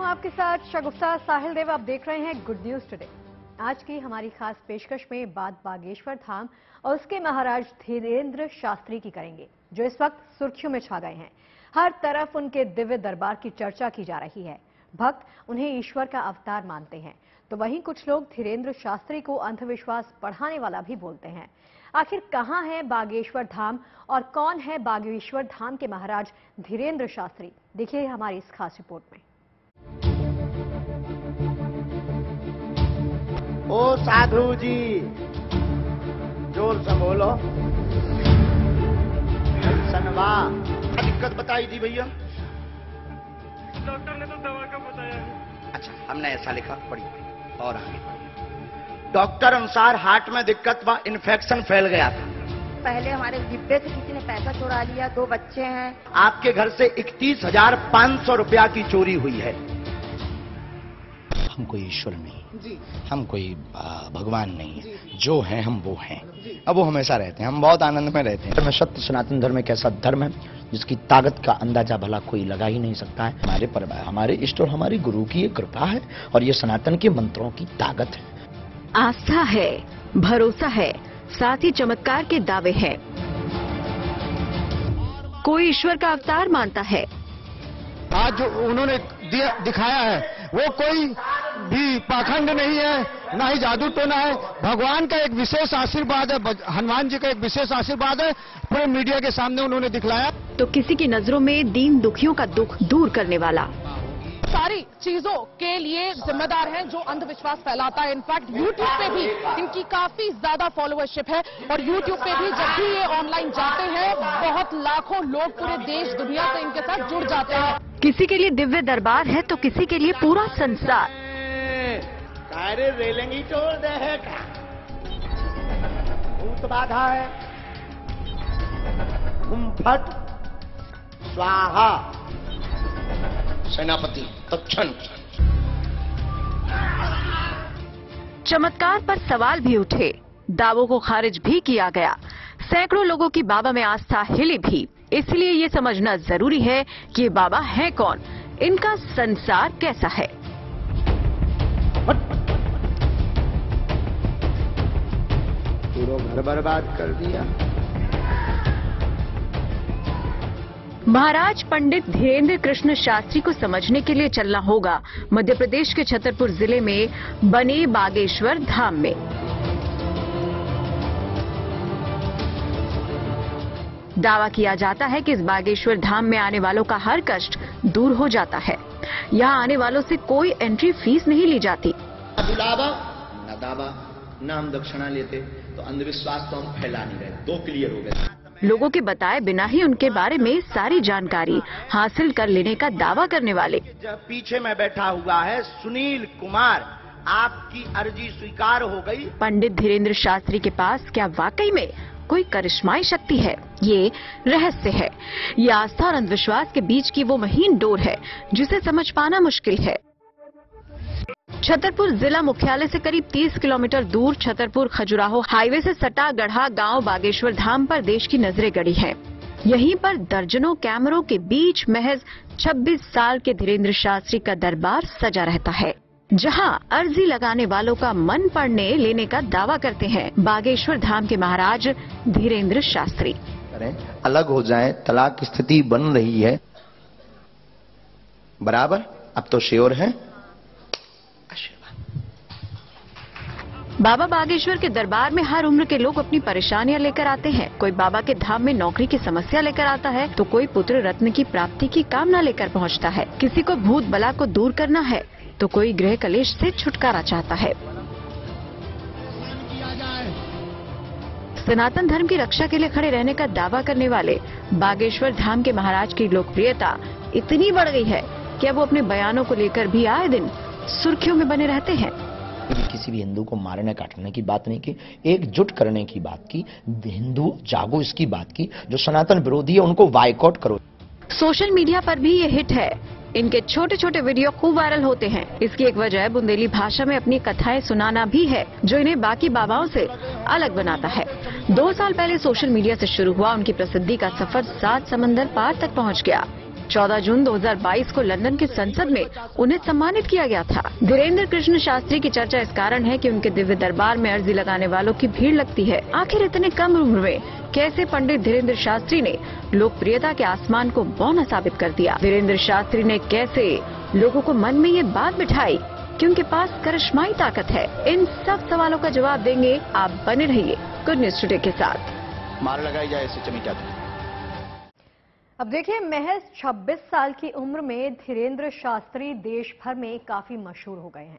आपके साथ शगुफ्ता साहिल देव। आप देख रहे हैं गुड न्यूज टुडे। आज की हमारी खास पेशकश में बात बागेश्वर धाम और उसके महाराज धीरेंद्र शास्त्री की करेंगे, जो इस वक्त सुर्खियों में छा गए हैं। हर तरफ उनके दिव्य दरबार की चर्चा की जा रही है। भक्त उन्हें ईश्वर का अवतार मानते हैं, तो वहीं कुछ लोग धीरेंद्र शास्त्री को अंधविश्वास बढ़ाने वाला भी बोलते हैं। आखिर कहां है बागेश्वर धाम और कौन है बागेश्वर धाम के महाराज धीरेंद्र शास्त्री? देखिए हमारी इस खास रिपोर्ट में। ओ साधु जी, जोर से बोलो। सनवा क्या दिक्कत बताई थी भैया? डॉक्टर ने तो दवा का बताया। अच्छा, हमने ऐसा लिखा, पढ़िए और आगे पढ़िए। डॉक्टर अनुसार हार्ट में दिक्कत व इन्फेक्शन फैल गया था। पहले हमारे डिब्बे से किसी ने पैसा चुरा लिया, 2 बच्चे हैं। आपके घर से 31,500 रुपया की चोरी हुई है। हम कोई ईश्वर नहीं जी, हम कोई भगवान नहीं है, जो है हम वो हैं। अब वो हमेशा रहते हैं, हम बहुत आनंद में रहते हैं। सत्य सनातन धर्म एक ऐसा धर्म है जिसकी ताकत का अंदाजा भला कोई लगा ही नहीं सकता है। हमारे पर हमारे इष्ट और हमारे गुरु की ये कृपा है और ये सनातन के मंत्रों की ताकत है। आस्था है, भरोसा है, साथ ही चमत्कार के दावे हैं। कोई ईश्वर का अवतार मानता है। आज जो उन्होंने दिखाया है वो कोई भी पाखंड नहीं है, ना ही जादू टोना है। भगवान का एक विशेष आशीर्वाद है, हनुमान जी का एक विशेष आशीर्वाद है, पूरे मीडिया के सामने उन्होंने दिखलाया। तो किसी की नजरों में दीन दुखियों का दुख दूर करने वाला। सारी चीजों के लिए जिम्मेदार हैं जो अंधविश्वास फैलाता है। इनफैक्ट यूट्यूब पे भी इनकी काफी ज्यादा फॉलोअरशिप है और यूट्यूब पे भी जब भी ये ऑनलाइन जाते हैं बहुत लाखों लोग पूरे देश दुनिया से इनके साथ जुड़ जाते हैं। किसी के लिए दिव्य दरबार है तो किसी के लिए पूरा संसार। सारे रेलिंगी तोड़ दे, भूत बाधा है। फट स्वाहा सेनापति तत्क्षण। चमत्कार पर सवाल भी उठे, दावों को खारिज भी किया गया। सैकड़ों लोगों की बाबा में आस्था हिली भी। इसलिए ये समझना जरूरी है कि ये बाबा हैं कौन, इनका संसार कैसा है। पूरा घर बर्बाद कर दिया। महाराज पंडित धीरेंद्र कृष्ण शास्त्री को समझने के लिए चलना होगा मध्य प्रदेश के छतरपुर जिले में बने बागेश्वर धाम में। दावा किया जाता है कि इस बागेश्वर धाम में आने वालों का हर कष्ट दूर हो जाता है। यहाँ आने वालों से कोई एंट्री फीस नहीं ली जाती। बुलावा न दावा न हम दक्षिणा लेते, तो अंधविश्वास तो हम फैला नहीं रहे। 2 क्लियर हो गए। लोगों के बताए बिना ही उनके बारे में सारी जानकारी हासिल कर लेने का दावा करने वाले। जब पीछे में बैठा हुआ है सुनील कुमार, आपकी अर्जी स्वीकार हो गई। पंडित धीरेंद्र शास्त्री के पास क्या वाकई में कोई करिश्माई शक्ति है? ये रहस्य है। ये आस्था और अंधविश्वास के बीच की वो महीन डोर है जिसे समझ पाना मुश्किल है। छतरपुर जिला मुख्यालय से करीब 30 किलोमीटर दूर छतरपुर खजुराहो हाईवे से सटा गढ़ा गांव बागेश्वर धाम पर देश की नजरें गड़ी हैं। यहीं पर दर्जनों कैमरों के बीच महज 26 साल के धीरेंद्र शास्त्री का दरबार सजा रहता है, जहां अर्जी लगाने वालों का मन पढ़ने लेने का दावा करते हैं बागेश्वर धाम के महाराज धीरेंद्र शास्त्री। अलग हो जाएं, तलाक की स्थिति बन रही है बराबर, अब तो श्योर है। बाबा बागेश्वर के दरबार में हर उम्र के लोग अपनी परेशानियां लेकर आते हैं। कोई बाबा के धाम में नौकरी की समस्या लेकर आता है तो कोई पुत्र रत्न की प्राप्ति की कामना लेकर पहुंचता है। किसी को भूत बला को दूर करना है तो कोई गृह कलेश से छुटकारा चाहता है। सनातन धर्म की रक्षा के लिए खड़े रहने का दावा करने वाले बागेश्वर धाम के महाराज की लोकप्रियता इतनी बढ़ गई है कि अब वो अपने बयानों को लेकर भी आए दिन सुर्खियों में बने रहते हैं। किसी भी हिंदू को मारने काटने की बात नहीं की, एकजुट करने की बात की। हिंदू जागो इसकी बात की। जो सनातन विरोधी है उनको बायकॉट करो। सोशल मीडिया पर भी ये हिट है। इनके छोटे छोटे वीडियो खूब वायरल होते हैं। इसकी एक वजह बुंदेली भाषा में अपनी कथाएं सुनाना भी है, जो इन्हें बाकी बाबाओं से अलग बनाता है। 2 साल पहले सोशल मीडिया से शुरू हुआ उनकी प्रसिद्धि का सफर 7 समंदर पार तक पहुंच गया। 14 जून 2022 को लंदन की संसद में उन्हें सम्मानित किया गया था। धीरेन्द्र कृष्ण शास्त्री की चर्चा इस कारण है कि उनके दिव्य दरबार में अर्जी लगाने वालों की भीड़ लगती है। आखिर इतने कम उम्र में कैसे पंडित धीरेन्द्र शास्त्री ने लोकप्रियता के आसमान को बौना साबित कर दिया? धीरेन्द्र शास्त्री ने कैसे लोगों को मन में ये बात बिठाई कि उनके पास करिश्माई ताकत है? इन सब सवालों का जवाब देंगे। आप बने रहिए गुड न्यूज टुडे के साथ। मार लगाई जाए ऐसे चमिटा। अब देखिए, महज 26 साल की उम्र में धीरेन्द्र शास्त्री देश भर में काफी मशहूर हो गए हैं।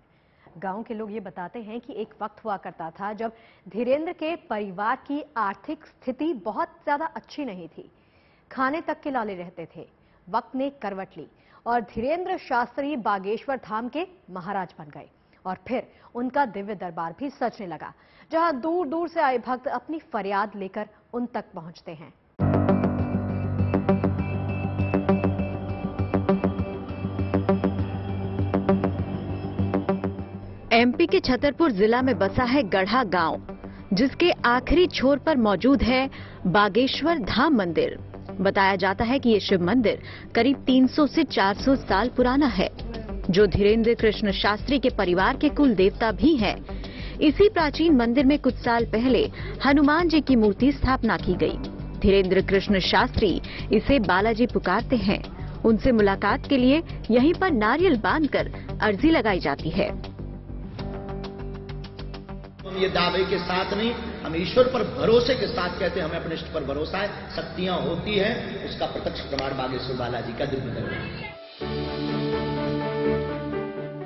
गांव के लोग ये बताते हैं कि एक वक्त हुआ करता था जब धीरेन्द्र के परिवार की आर्थिक स्थिति बहुत ज्यादा अच्छी नहीं थी, खाने तक के लाले रहते थे। वक्त ने करवट ली और धीरेन्द्र शास्त्री बागेश्वर धाम के महाराज बन गए और फिर उनका दिव्य दरबार भी सजने लगा, जहां दूर दूर से आए भक्त अपनी फरियाद लेकर उन तक पहुंचते हैं। एमपी के छतरपुर जिला में बसा है गढ़ा गांव, जिसके आखिरी छोर पर मौजूद है बागेश्वर धाम मंदिर। बताया जाता है कि ये शिव मंदिर करीब 300 से 400 साल पुराना है, जो धीरेन्द्र कृष्ण शास्त्री के परिवार के कुल देवता भी हैं। इसी प्राचीन मंदिर में कुछ साल पहले हनुमान जी की मूर्ति स्थापना की गई। धीरेन्द्र कृष्ण शास्त्री इसे बालाजी पुकारते हैं। उनसे मुलाकात के लिए यहीं पर नारियल बांधकर अर्जी लगाई जाती है। हम ये दावे के साथ नहीं, हम ईश्वर पर भरोसे के साथ कहते हैं, हमें अपने इष्ट पर भरोसा है, शक्तियां होती हैं, उसका प्रत्यक्ष प्रमाण बागेश्वर बालाजी का दिव्य दरबार है।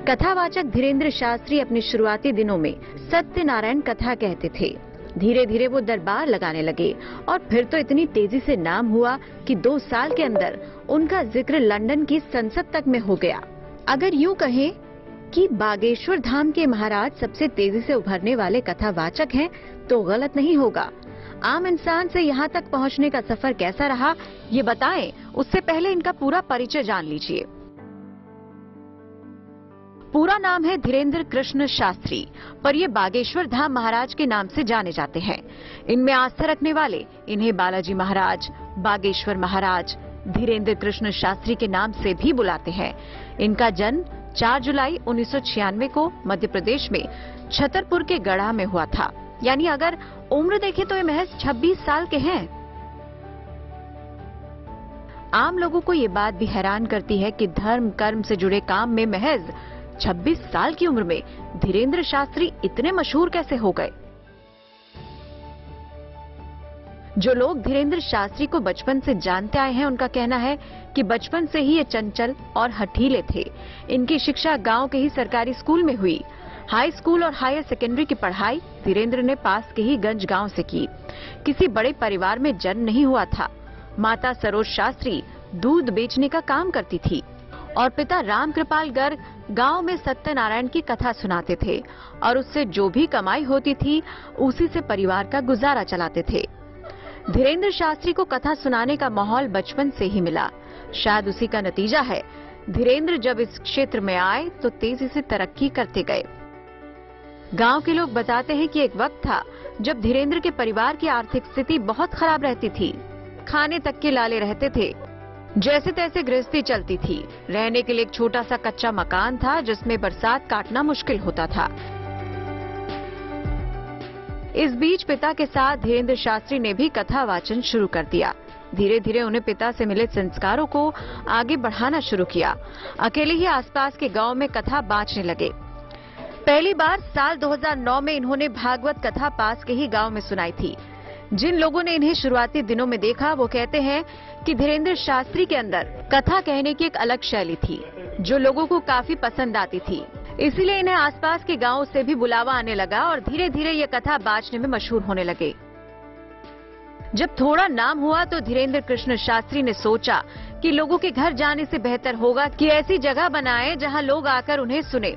कथावाचक धीरेन्द्र शास्त्री अपने शुरुआती दिनों में सत्यनारायण कथा कहते थे। धीरे धीरे वो दरबार लगाने लगे और फिर तो इतनी तेजी से नाम हुआ कि 2 साल के अंदर उनका जिक्र लंदन की संसद तक में हो गया। अगर यूं कहें कि बागेश्वर धाम के महाराज सबसे तेजी से उभरने वाले कथावाचक हैं, तो गलत नहीं होगा। आम इंसान से यहाँ तक पहुँचने का सफर कैसा रहा, ये बताएं, उससे पहले इनका पूरा परिचय जान लीजिए। पूरा नाम है धीरेन्द्र कृष्ण शास्त्री, पर ये बागेश्वर धाम महाराज के नाम से जाने जाते हैं। इनमें आस्था रखने वाले इन्हें बालाजी महाराज, बागेश्वर महाराज, धीरेन्द्र कृष्ण शास्त्री के नाम से भी बुलाते हैं। इनका जन्म 4 जुलाई 1996 को मध्य प्रदेश में छतरपुर के गढ़ा में हुआ था। यानी अगर उम्र देखें तो ये महज 26 साल के हैं। आम लोगों को ये बात भी हैरान करती है कि धर्म कर्म से जुड़े काम में महज 26 साल की उम्र में धीरेन्द्र शास्त्री इतने मशहूर कैसे हो गए। जो लोग धीरेन्द्र शास्त्री को बचपन से जानते आए हैं, उनका कहना है कि बचपन से ही ये चंचल और हठीले थे। इनकी शिक्षा गांव के ही सरकारी स्कूल में हुई। हाई स्कूल और हायर सेकेंडरी की पढ़ाई धीरेन्द्र ने पास के ही गंज गांव से की। किसी बड़े परिवार में जन्म नहीं हुआ था। माता सरोज शास्त्री दूध बेचने का काम करती थी और पिता राम कृपाल गर्ग गांव में सत्यनारायण की कथा सुनाते थे और उससे जो भी कमाई होती थी उसी से परिवार का गुजारा चलाते थे। धीरेन्द्र शास्त्री को कथा सुनाने का माहौल बचपन से ही मिला। शायद उसी का नतीजा है, धीरेन्द्र जब इस क्षेत्र में आए तो तेजी से तरक्की करते गए। गांव के लोग बताते हैं कि एक वक्त था जब धीरेन्द्र के परिवार की आर्थिक स्थिति बहुत खराब रहती थी। खाने तक के लाले रहते थे। जैसे तैसे गृहस्थी चलती थी। रहने के लिए एक छोटा सा कच्चा मकान था जिसमें बरसात काटना मुश्किल होता था। इस बीच पिता के साथ धीरेन्द्र शास्त्री ने भी कथा वाचन शुरू कर दिया। धीरे धीरे उन्हें पिता से मिले संस्कारों को आगे बढ़ाना शुरू किया। अकेले ही आसपास के गांव में कथा बांटने लगे। पहली बार साल 2009 में इन्होंने भागवत कथा पास के ही गांव में सुनाई थी। जिन लोगों ने इन्हें शुरुआती दिनों में देखा वो कहते हैं कि धीरेन्द्र शास्त्री के अंदर कथा कहने की एक अलग शैली थी जो लोगों को काफी पसंद आती थी। इसीलिए इन्हें आसपास के गांवों से भी बुलावा आने लगा और धीरे धीरे ये कथा बांटने में मशहूर होने लगे। जब थोड़ा नाम हुआ तो धीरेन्द्र कृष्ण शास्त्री ने सोचा कि लोगों के घर जाने से बेहतर होगा कि ऐसी जगह बनाएं जहां लोग आकर उन्हें सुने।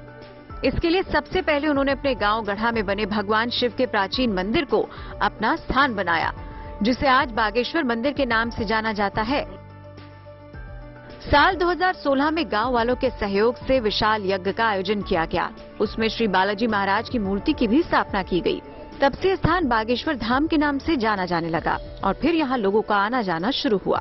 इसके लिए सबसे पहले उन्होंने अपने गांव गढ़ा में बने भगवान शिव के प्राचीन मंदिर को अपना स्थान बनाया, जिसे आज बागेश्वर मंदिर के नाम से जाना जाता है। साल 2016 में गांव वालों के सहयोग से विशाल यज्ञ का आयोजन किया गया। उसमें श्री बालाजी महाराज की मूर्ति की भी स्थापना की गई। तब से स्थान बागेश्वर धाम के नाम से जाना जाने लगा और फिर यहाँ लोगों का आना जाना शुरू हुआ।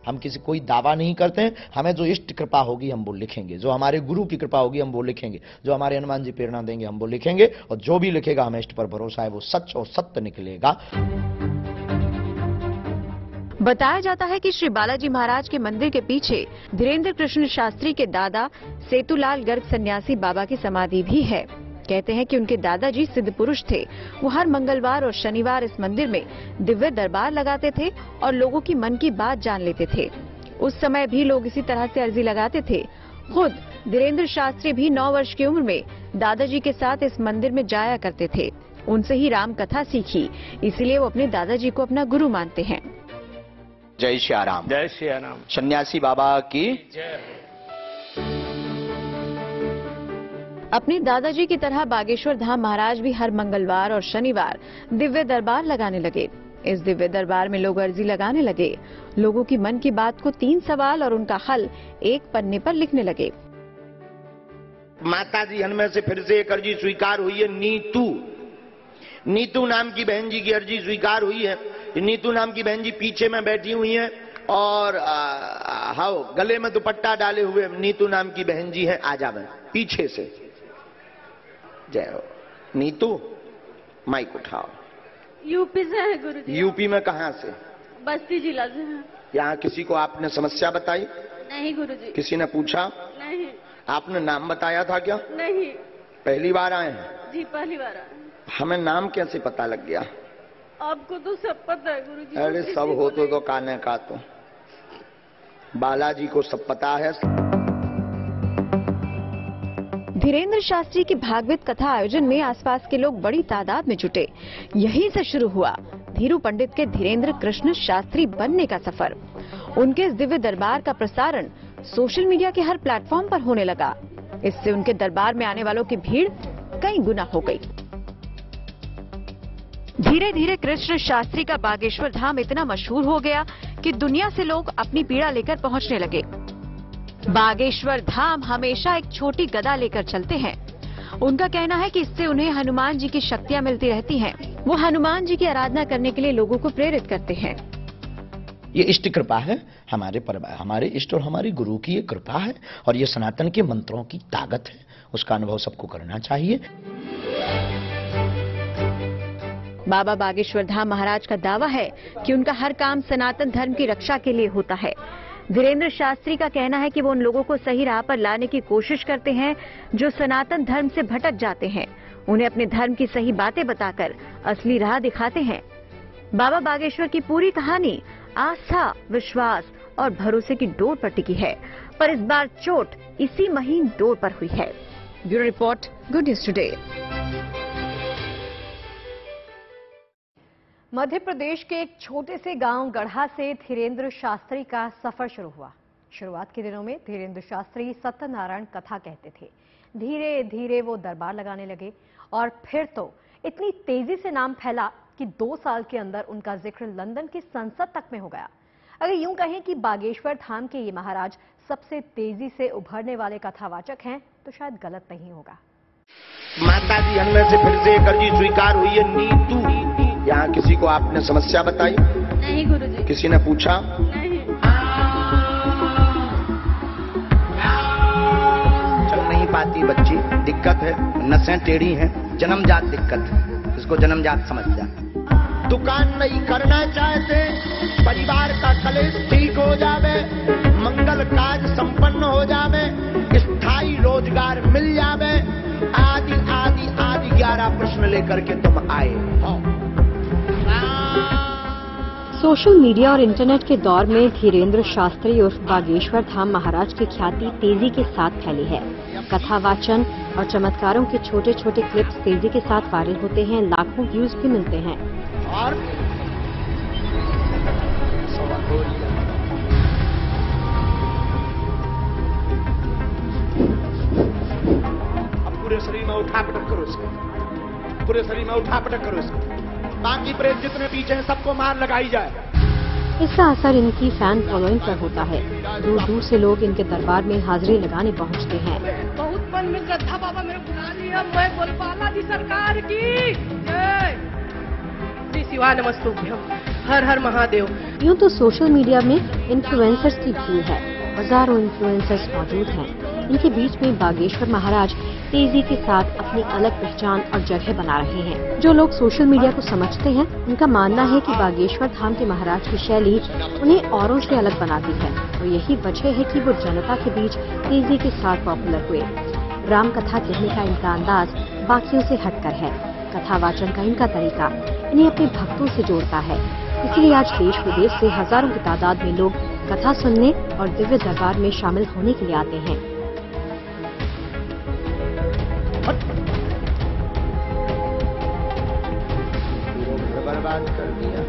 हम किसी कोई दावा नहीं करते हैं। हमें जो इष्ट कृपा होगी हम वो लिखेंगे, जो हमारे गुरु की कृपा होगी हम वो लिखेंगे, जो हमारे हनुमान जी प्रेरणा देंगे हम वो लिखेंगे, और जो भी लिखेगा हमें इष्ट पर भरोसा है वो सच और सत्य निकलेगा। बताया जाता है कि श्री बालाजी महाराज के मंदिर के पीछे धीरेन्द्र कृष्ण शास्त्री के दादा सेतुलाल गर्ग सन्यासी बाबा की समाधि भी है। कहते हैं कि उनके दादाजी सिद्ध पुरुष थे। वो हर मंगलवार और शनिवार इस मंदिर में दिव्य दरबार लगाते थे और लोगों की मन की बात जान लेते थे। उस समय भी लोग इसी तरह से अर्जी लगाते थे। खुद धीरेन्द्र शास्त्री भी 9 वर्ष की उम्र में दादाजी के साथ इस मंदिर में जाया करते थे। उनसे ही राम कथा सीखी, इसीलिए वो अपने दादाजी को अपना गुरु मानते हैं। जय श्री राम। जय श्री राम। सन्यासी बाबा की अपने दादाजी की तरह बागेश्वर धाम महाराज भी हर मंगलवार और शनिवार दिव्य दरबार लगाने लगे। इस दिव्य दरबार में लोग अर्जी लगाने लगे। लोगों की मन की बात को 3 सवाल और उनका हल एक पन्ने पर लिखने लगे। माता जी हनुमान से फिर से एक अर्जी स्वीकार हुई है। नीतू नाम की बहन जी की अर्जी स्वीकार हुई है। नीतू नाम की बहन जी पीछे में बैठी हुई हैं और हाँ गले में दुपट्टा डाले हुए नीतू नाम की बहन जी हैं। आ जावे पीछे से। जय हो नीतू, माइक उठाओ। यूपी से है गुरुजी। यूपी में कहाँ से? बस्ती जिला से। यहाँ किसी को आपने समस्या बताई? नहीं गुरुजी। किसी ने पूछा? नहीं। आपने नाम बताया था क्या? नहीं। पहली बार आए हैं? जी पहली बार आए। हमें नाम कैसे पता लग गया? आपको तो सब पता है गुरुजी। अरे सब हो तो काने का तो बालाजी को सब पता है। धीरेन्द्र शास्त्री की भागवत कथा आयोजन में आसपास के लोग बड़ी तादाद में जुटे। यहीं से शुरू हुआ धीरू पंडित के धीरेन्द्र कृष्ण शास्त्री बनने का सफर। उनके इस दिव्य दरबार का प्रसारण सोशल मीडिया के हर प्लेटफॉर्म पर होने लगा। इससे उनके दरबार में आने वालों की भीड़ कई गुना हो गई। धीरे धीरे कृष्ण शास्त्री का बागेश्वर धाम इतना मशहूर हो गया कि दुनिया से लोग अपनी पीड़ा लेकर पहुंचने लगे। बागेश्वर धाम हमेशा एक छोटी गदा लेकर चलते हैं। उनका कहना है कि इससे उन्हें हनुमान जी की शक्तियां मिलती रहती हैं। वो हनुमान जी की आराधना करने के लिए लोगों को प्रेरित करते हैं। ये इष्ट कृपा है, हमारे इष्ट और हमारे गुरु की ये कृपा है, और ये सनातन के मंत्रों की ताकत है। उसका अनुभव सबको करना चाहिए। बाबा बागेश्वर धाम महाराज का दावा है कि उनका हर काम सनातन धर्म की रक्षा के लिए होता है। धीरेन्द्र शास्त्री का कहना है कि वो उन लोगों को सही राह पर लाने की कोशिश करते हैं जो सनातन धर्म से भटक जाते हैं। उन्हें अपने धर्म की सही बातें बताकर असली राह दिखाते हैं। बाबा बागेश्वर की पूरी कहानी आस्था, विश्वास और भरोसे की डोर पर टिकी है, पर इस बार चोट इसी महीन डोर पर हुई है। Bureau report, good news today. Madhya Pradesh के एक छोटे से गांव गढ़ा से धीरेन्द्र शास्त्री का सफर शुरू हुआ। शुरुआत के दिनों में धीरेन्द्र शास्त्री सत्यनारायण कथा कहते थे। धीरे धीरे वो दरबार लगाने लगे और फिर तो इतनी तेजी से नाम फैला कि 2 साल के अंदर उनका जिक्र लंदन की संसद तक में हो गया। अगर यूं कहें कि बागेश्वर धाम के ये महाराज सबसे तेजी से उभरने वाले कथावाचक हैं तो शायद गलत नहीं होगा। माता जी हनुमान से फिर से एक अर्जी स्वीकार हुई है। नीतू, यहाँ किसी को आपने समस्या बताई? नहीं गुरुजी। किसी ने पूछा? नहीं। चल नहीं पाती बच्ची, दिक्कत है, नसें टेढ़ी हैं, जन्मजात दिक्कत है, इसको जन्मजात समझ जा। दुकान नहीं करना चाहते, परिवार का कलेश ठीक हो जावे, मंगल काज संपन्न हो जावे, स्थायी रोजगार मिल जावे, आदि आदि आदि 11 प्रश्न लेकर के तुम आए। सोशल मीडिया और इंटरनेट के दौर में धीरेन्द्र शास्त्री उर्फ बागेश्वर धाम महाराज की ख्याति तेजी के साथ फैली है। कथावाचन और चमत्कारों के छोटे छोटे क्लिप्स तेजी के साथ वायरल होते हैं, लाखों व्यूज भी मिलते हैं। और अब पूरे शरीर में उठा पटक करो इसको, पूरे शरीर में उठा पटक करो इसको। बाकी प्रेत जितने पीछे हैं सबको मार लगाई जाए। इसका असर इनकी फैन फॉलोइंग पर होता है। दूर दूर से लोग इनके दरबार में हाजिरी लगाने पहुंचते हैं। बहुत मन में श्रद्धा, बाबा मेरे बुला लिया। मैं बोल बालाजी सरकार की जय। शिवाय नमस्तुभ्यम, हर हर महादेव। यूँ तो सोशल मीडिया में इन्फ्लुएंसर्स की भीड़ है, हजारों इन्फ्लुएंसर्स मौजूद हैं। इनके बीच में बागेश्वर महाराज तेजी के साथ अपनी अलग पहचान और जगह बना रहे हैं। जो लोग सोशल मीडिया को समझते हैं, उनका मानना है कि बागेश्वर धाम के महाराज की शैली उन्हें औरों से अलग बनाती है और यही वजह है कि वो जनता के बीच तेजी के साथ पॉपुलर हुए। राम कथा कहने का इनका अंदाज बाकियों से हटकर है। कथा वाचन का इनका तरीका इन्हें अपने भक्तों से जोड़ता है। इसलिए आज देश विदेश से हजारों की तादाद में लोग कथा सुनने और दिव्य दरबार में शामिल होने के लिए आते हैं। बर्बाद कर दिया।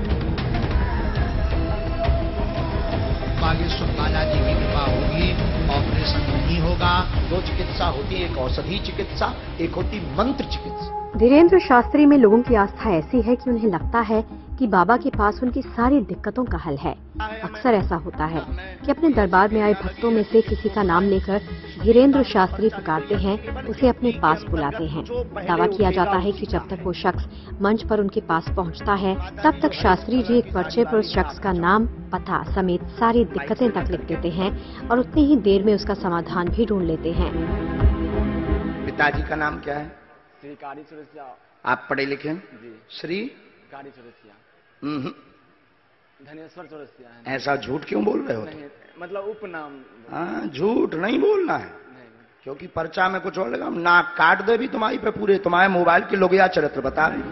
बागेश्वर बालाजी की कृपा होगी, ऑपरेशन नहीं होगा। दो चिकित्सा होती है, एक औषधि चिकित्सा, एक होती मंत्र चिकित्सा। धीरेन्द्र शास्त्री में लोगों की आस्था ऐसी है कि उन्हें लगता है कि बाबा के पास उनकी सारी दिक्कतों का हल है। अक्सर ऐसा होता है कि अपने दरबार में आए भक्तों में से किसी का नाम लेकर धीरेन्द्र शास्त्री पुकारते हैं, उसे अपने पास बुलाते हैं। दावा किया जाता है कि जब तक वो शख्स मंच पर उनके पास पहुंचता है, तब तक शास्त्री जी एक पर्चे पर उस शख्स का नाम, पता समेत सारी दिक्कतें तक लिख देते हैं और उतनी ही देर में उसका समाधान भी ढूंढ लेते हैं। पिताजी का नाम क्या है? श्री कारी चौरसिया। आप पढ़े लिखे हैं? जी। श्री कारी चौरसिया। धनेश्वर चौरसिया है। ऐसा झूठ क्यों बोल रहे हो? नहीं, मतलब उपनाम। हाँ, झूठ नहीं बोलना है, क्योंकि पर्चा में कुछ और लगा, नाक काट दे भी तुम्हारी पे पूरे, तुम्हारे मोबाइल के लोग या चरित्र बता रहे।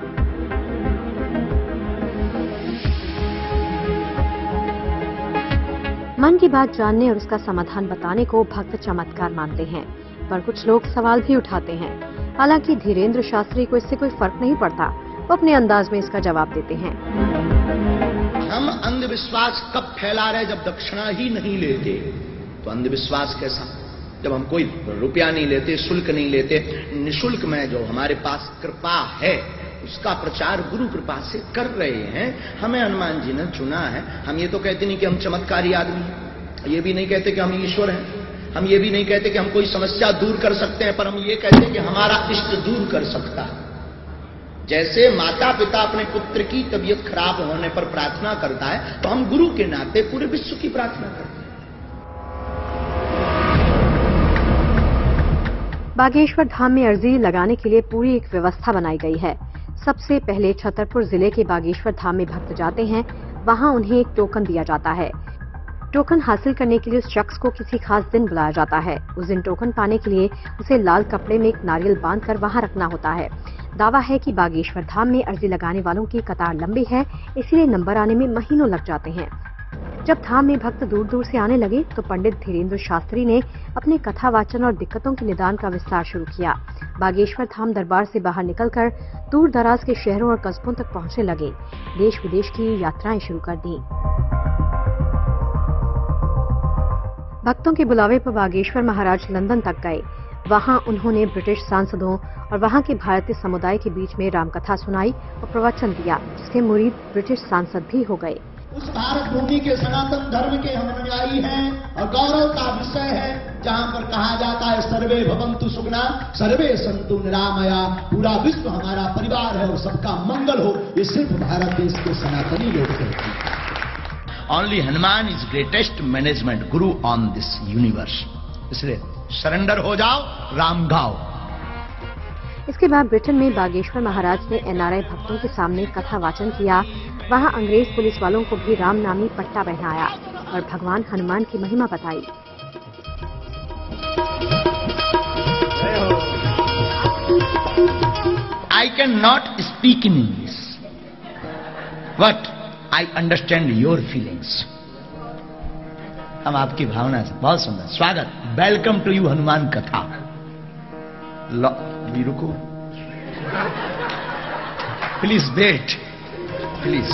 मन की बात जानने और उसका समाधान बताने को भक्त चमत्कार मानते हैं, पर कुछ लोग सवाल भी उठाते हैं। हालांकि धीरेन्द्र शास्त्री को इससे कोई फर्क नहीं पड़ता, वो अपने अंदाज में इसका जवाब देते हैं। हम अंधविश्वास कब फैला रहे जब दक्षिणा ही नहीं लेते, तो अंधविश्वास कैसा? जब हम कोई रुपया नहीं लेते, शुल्क नहीं लेते, निशुल्क में जो हमारे पास कृपा है उसका प्रचार गुरु कृपा से कर रहे हैं। हमें हनुमान जी ने चुना है। हम ये तो कहते नहीं कि हम चमत्कारी आदमी हैं, ये भी नहीं कहते कि हम ईश्वर हैं, हम ये भी नहीं कहते कि हम कोई समस्या दूर कर सकते हैं, पर हम ये कहते हैं कि हमारा इष्ट दूर कर सकता है। जैसे माता पिता अपने पुत्र की तबीयत खराब होने पर प्रार्थना करता है, तो हम गुरु के नाते पूरे विश्व की प्रार्थना करते हैं। बागेश्वर धाम में अर्जी लगाने के लिए पूरी एक व्यवस्था बनाई गई है। सबसे पहले छतरपुर जिले के बागेश्वर धाम में भक्त जाते हैं, वहां उन्हें एक टोकन दिया जाता है। टोकन हासिल करने के लिए उस शख्स को किसी खास दिन बुलाया जाता है। उस दिन टोकन पाने के लिए उसे लाल कपड़े में एक नारियल बांधकर वहां रखना होता है। दावा है कि बागेश्वर धाम में अर्जी लगाने वालों की कतार लंबी है, इसीलिए नंबर आने में महीनों लग जाते हैं। जब धाम में भक्त दूर दूर से आने लगे तो पंडित धीरेन्द्र शास्त्री ने अपने कथा वाचन और दिक्कतों के निदान का विस्तार शुरू किया। बागेश्वर धाम दरबार से बाहर निकलकर दूर दराज के शहरों और कस्बों तक पहुंचने लगे। देश विदेश की यात्राएं शुरू कर दी। भक्तों के बुलावे पर बागेश्वर महाराज लंदन तक गए। वहां उन्होंने ब्रिटिश सांसदों और वहां के भारतीय समुदाय के बीच में रामकथा सुनाई और प्रवचन दिया, जिसके मुरीद ब्रिटिश सांसद भी हो गए। उस भारत भूमि के सनातन धर्म के हम अनुयायी हैं और गौरव का विषय है, जहां पर कहा जाता है सर्वे भवन्तु सुखिनः सर्वे सन्तु निरामया, पूरा विश्व हमारा परिवार है और सबका मंगल हो। ये सिर्फ भारत देश के सनातनी लोग कहते हैं। Only Hanuman is greatest management Guru on this universe. इसलिए सरेंडर हो जाओ, राम गाओ। इसके बाद ब्रिटेन में बागेश्वर महाराज ने एनआरआई भक्तों के सामने कथा वाचन किया। वहां अंग्रेज पुलिस वालों को भी राम नामी पट्टा पहनाया और भगवान हनुमान की महिमा बताई। I cannot speak in English, but I understand your feelings. हम आपकी भावना से बहुत सुंदर स्वागत, वेलकम टू यू हनुमान कथा। भी रुको, प्लीज वेट, प्लीज।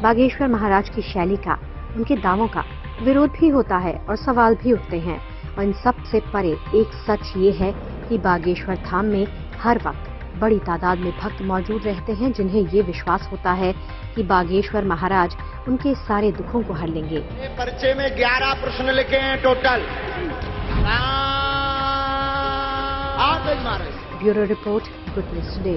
बागेश्वर महाराज की शैली का, उनके दावों का विरोध भी होता है और सवाल भी उठते हैं, और इन सब से परे एक सच ये है कि बागेश्वर धाम में हर वक्त बड़ी तादाद में भक्त मौजूद रहते हैं, जिन्हें ये विश्वास होता है कि बागेश्वर महाराज उनके सारे दुखों को हर लेंगे। पर्चे में 11 प्रश्न लिखे हैं total. Bureau report, good news today.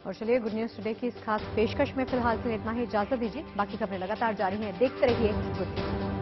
और चलिए गुड न्यूज टुडे की इस खास पेशकश में फिलहाल के लिए इतना ही। इजाजत दीजिए, बाकी खबरें लगातार जारी हैं। देखते रहिए गुड न्यूज।